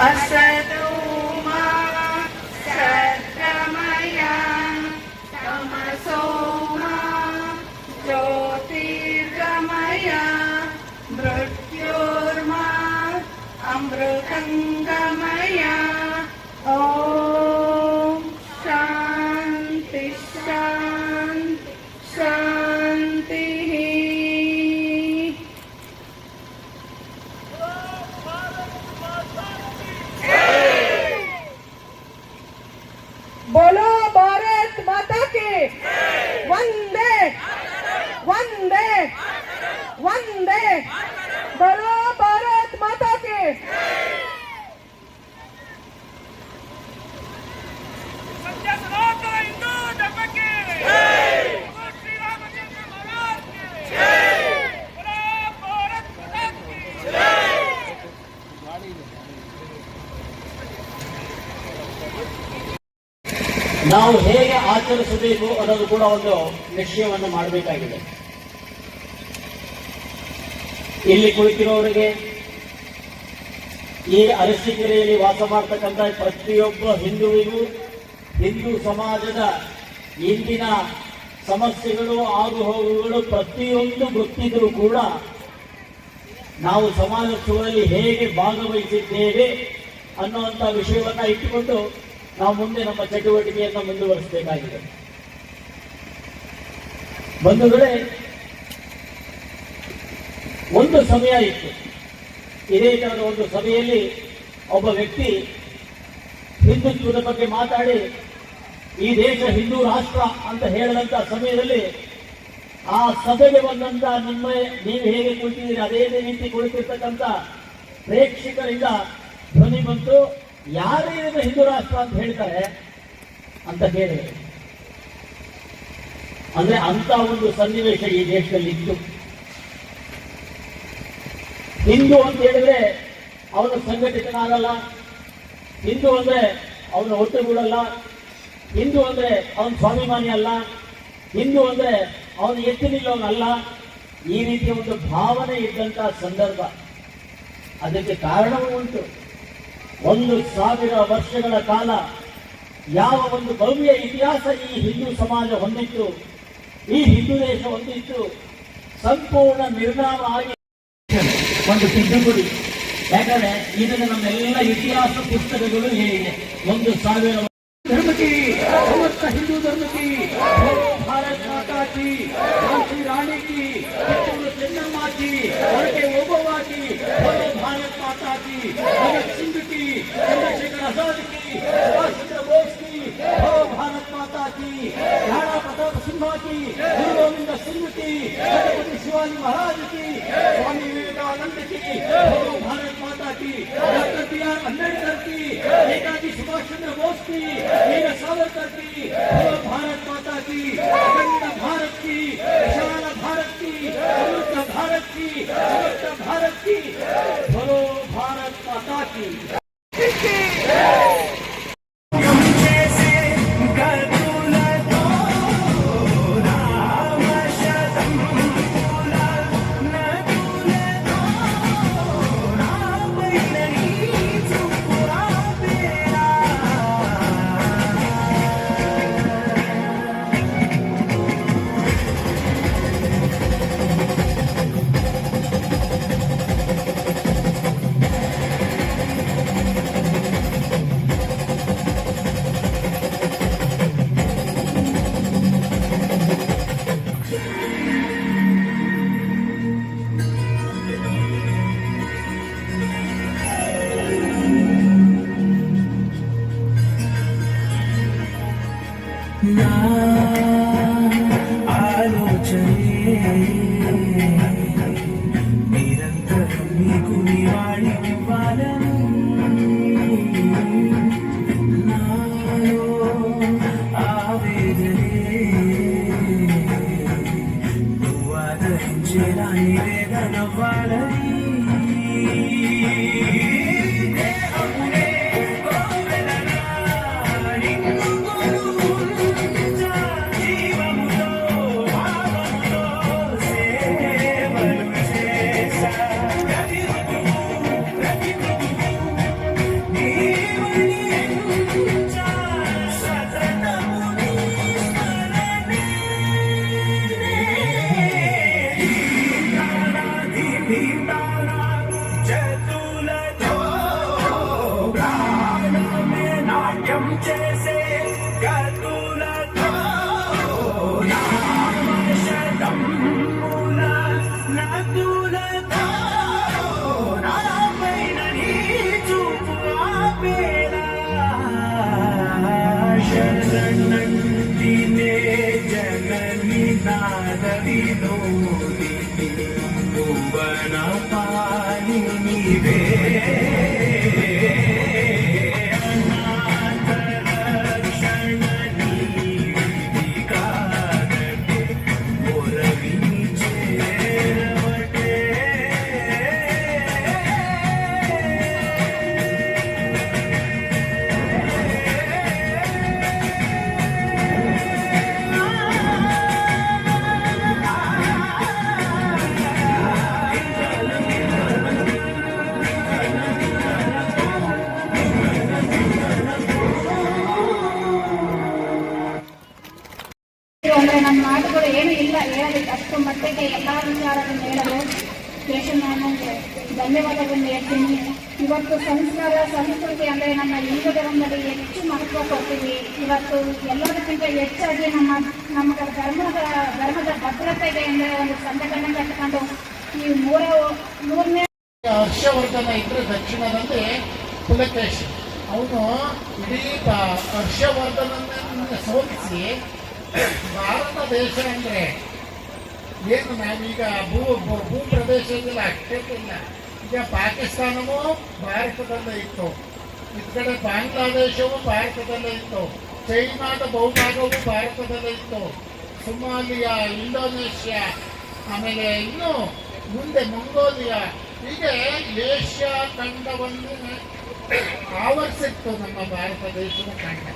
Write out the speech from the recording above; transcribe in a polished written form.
असदोमा सद्गमया तमसोमा ज्योतिर्गमया मृत्योर्मा अमृतंगमया। ओम शांति शांति शांति। बोलो भारत माता की वंदे वंदे वंदे। बोलो भारत माता की। ನಾವು ಹೇಗೆ ಆಚರಿಸಬೇಕು ಅನ್ನೋದು ಕೂಡ ಒಂದು ನಿಶ್ಚಯವನ್ನು ಮಾಡಬೇಕಾಗಿದೆ. ಇಲ್ಲಿ ಕುಳಿತಿರೋರಿಗೆ, ಈ ಅರಸೀಕೆರೆಯಲ್ಲಿ ವಾಸ ಮಾಡತಕ್ಕಂಥ ಪ್ರತಿಯೊಬ್ಬ ಹಿಂದುವಿಗೂ, ಹಿಂದೂ ಸಮಾಜದ ಇಂದಿನ ಸಮಸ್ಯೆಗಳು, ಆಗುಹೋಗುಗಳು ಪ್ರತಿಯೊಂದು ಗೊತ್ತಿದ್ರೂ ಕೂಡ ನಾವು ಸಮಾಜೋತ್ಸವದಲ್ಲಿ ಹೇಗೆ ಭಾಗವಹಿಸಿದ್ದೇವೆ ಅನ್ನುವಂಥ ವಿಷಯವನ್ನ ಇಟ್ಟುಕೊಂಡು ನಾವು ಮುಂದೆ ನಮ್ಮ ಚಟುವಟಿಕೆಯನ್ನು ಮುಂದುವರಿಸಬೇಕಾಗಿದೆ. ಬಂಧುಗಳೇ, ಒಂದು ಸಮಯ ಇತ್ತು, ಇದೇ ತರಹದ ಒಂದು ಸಭೆಯಲ್ಲಿ ಒಬ್ಬ ವ್ಯಕ್ತಿ ಹಿಂದುತ್ವದ ಬಗ್ಗೆ ಮಾತಾಡಿ ಈ ದೇಶ ಹಿಂದೂ ರಾಷ್ಟ್ರ ಅಂತ ಹೇಳಿದಂತ ಸಮಯದಲ್ಲಿ ಆ ಸಭೆಗೆ ಬಂದಂತ ನೀವು ಹೇಗೆ ಕುಳಿತಿದ್ದೀರಿ ಅದೇ ರೀತಿ ಕುಳಿತಿರ್ತಕ್ಕಂಥ ಪ್ರೇಕ್ಷಕರಿಂದ ಧ್ವನಿ ಬಂತು, ಯಾರೇ ಹಿಂದೂ ರಾಷ್ಟ್ರ ಅಂತ ಹೇಳ್ತಾರೆ ಅಂತ ಹೇಳಿ. ಅಂದ್ರೆ ಅಂತ ಒಂದು ಸನ್ನಿವೇಶ ಈ ದೇಶದಲ್ಲಿ ಇತ್ತು. ಹಿಂದೂ ಅಂತ ಹೇಳಿದ್ರೆ ಅವನು ಸಂಘಟಿತನಾಗಲ್ಲ, ಹಿಂದೂ ಅಂದ್ರೆ ಅವನು ಒಟ್ಟುಗೂಡಲ್ಲ, ಹಿಂದೂ ಅಂದ್ರೆ ಅವನು ಸ್ವಾಭಿಮಾನಿ ಅಲ್ಲ, ಹಿಂದೂ ಅಂದ್ರೆ ಅವನು ಎತ್ತಿ ನಿಲ್ಲೋನಲ್ಲ, ಈ ರೀತಿಯ ಒಂದು ಭಾವನೆ ಇದ್ದಂತ ಸಂದರ್ಭ. ಅದಕ್ಕೆ ಕಾರಣವೂ ಉಂಟು. 1000 ವರ್ಷಗಳ ಕಾಲ ಯಾವ ಒಂದು ಭವ್ಯ ಇತಿಹಾಸ ಈ ಹಿಂದೂ ಸಮಾಜ ಹೊಂದಿತ್ತು, ಈ ಹಿಂದೂ ದೇಶ ಹೊಂದಿತ್ತು, ಸಂಪೂರ್ಣ ನಿರ್ನಾಮ ಆಗಿ ಒಂದು ತಿದ್ದುಪಡಿ. ಯಾಕಂದ್ರೆ ಇದನ್ನು ನಮ್ಮೆಲ್ಲ ಇತಿಹಾಸ ಪುಸ್ತಕಗಳು ಹೇಳಿದೆ. 1000 धर्म की, समस्त हिंदू धर्म की, भारत माता की, झांसी रानी की, कित्तूर ಚೆನ್ನಮ್ಮ की, ಹೊರಗೆ ಓಬವ್ವ की, भारत माता की, भगत सिंह की, चंद्रशेखर आजाद की, सुभाष चंद्र बोस की, भारत माता की, राणा प्रताप सिंह की, गुरु गोविंद सिंह की, छत्रपति शिवाजी महाराज की, स्वामी विवेकानंद की, भारत माता की, डॉक्टर बी.आर. अम्बेडकर की, नेताजी सुभाष चंद्र बोस की, वीर सावरकर की, भारत माता की, अखंड भारत की, विशाल भारत की, समृद्ध भारत की, समृद्ध भारत की, बोलो भारत माता की। చేయడానిదేగా నవ్వాలని దేహమునే కోవెలలా నిండుకొనుంచా జీవముతో భావముతో సేవలు చేశా ప్రతి ఋతువు నీవని ఎంచా సతతము నీ స్మరణే చతులతో ప్రాణమే నాట్యం చేసే గతులతో నామశతముల నతులతో నాపైన నీ చూపు ఆపేలా శరణంటినే జనని నాదవినోదిని భువన పాలి నీవే అనాథ రక్షణ నీవిది కాదటే మొరవిని చేరవటే ಅಂದರೆ ನನ್ನ ಮಾತುಗಳು ಏನೂ ಇಲ್ಲ ಹೇಳಲಿಕ್ಕೆ ಅಷ್ಟು ಮಟ್ಟಿಗೆ ಎಲ್ಲ ವಿಚಾರಗಳನ್ನು ಹೇಳಲು ಕೇಶವನಿಗೆ ಧನ್ಯವಾದಗಳನ್ನು ಹೇಳ್ತೀನಿ. ಇವತ್ತು ಸಂಸ್ಕಾರ ಸಂಸ್ಕೃತಿ ಅಂದರೆ ನಮ್ಮ ಹಿಂದೂ ಧರ್ಮದಲ್ಲಿ ಹೆಚ್ಚು ಮಹತ್ವ ಕೊಡ್ತೀವಿ. ಇವತ್ತು ಎಲ್ಲದಕ್ಕಿಂತ ಹೆಚ್ಚಾಗಿ ನಮ್ಮ ಧರ್ಮದ ಭದ್ರತೆಗೆ ಅಂದರೆ ಒಂದು ಸಂಘಟನೆ ಕಟ್ಟಿಕೊಂಡು ಈ ಮೂರನೇ ಹರ್ಷವರ್ಧನ ಇದ್ರೆ ದಕ್ಷಿಣದಲ್ಲಿ ಪುಲಕೇಶ್ ಅವನು ಇಡೀ ಹರ್ಷವರ್ಧನನ್ನ ಸೋಲಿಸಿ ಭಾರತ ದೇಶ ಅಂದ್ರೆ ಏನು ನಾವೀಗ ಭೂ ಪ್ರದೇಶದಲ್ಲಿ ಅಷ್ಟೇ ಇಲ್ಲ. ಈಗ ಪಾಕಿಸ್ತಾನವೂ ಭಾರತದಲ್ಲೇ ಇತ್ತು, ಈ ಕಡೆ ಬಾಂಗ್ಲಾದೇಶವೂ ಭಾರತದಲ್ಲೇ ಇತ್ತು, ಚೈನಾದ ಬಹುಭಾಗವೂ ಭಾರತದಲ್ಲೇ ಇತ್ತು, ಸೊಮಾಲಿಯಾ, ಇಂಡೋನೇಷ್ಯಾ, ಆಮೇಲೆ ಇನ್ನು ಮುಂದೆ ಮಂಗೋಲಿಯಾ, ಹೀಗೆ ಏಷ್ಯಾ ಖಂಡವನ್ನು ಆವರಿಸಿತ್ತು ನಮ್ಮ ಭಾರತ ದೇಶದ ಖಂಡ.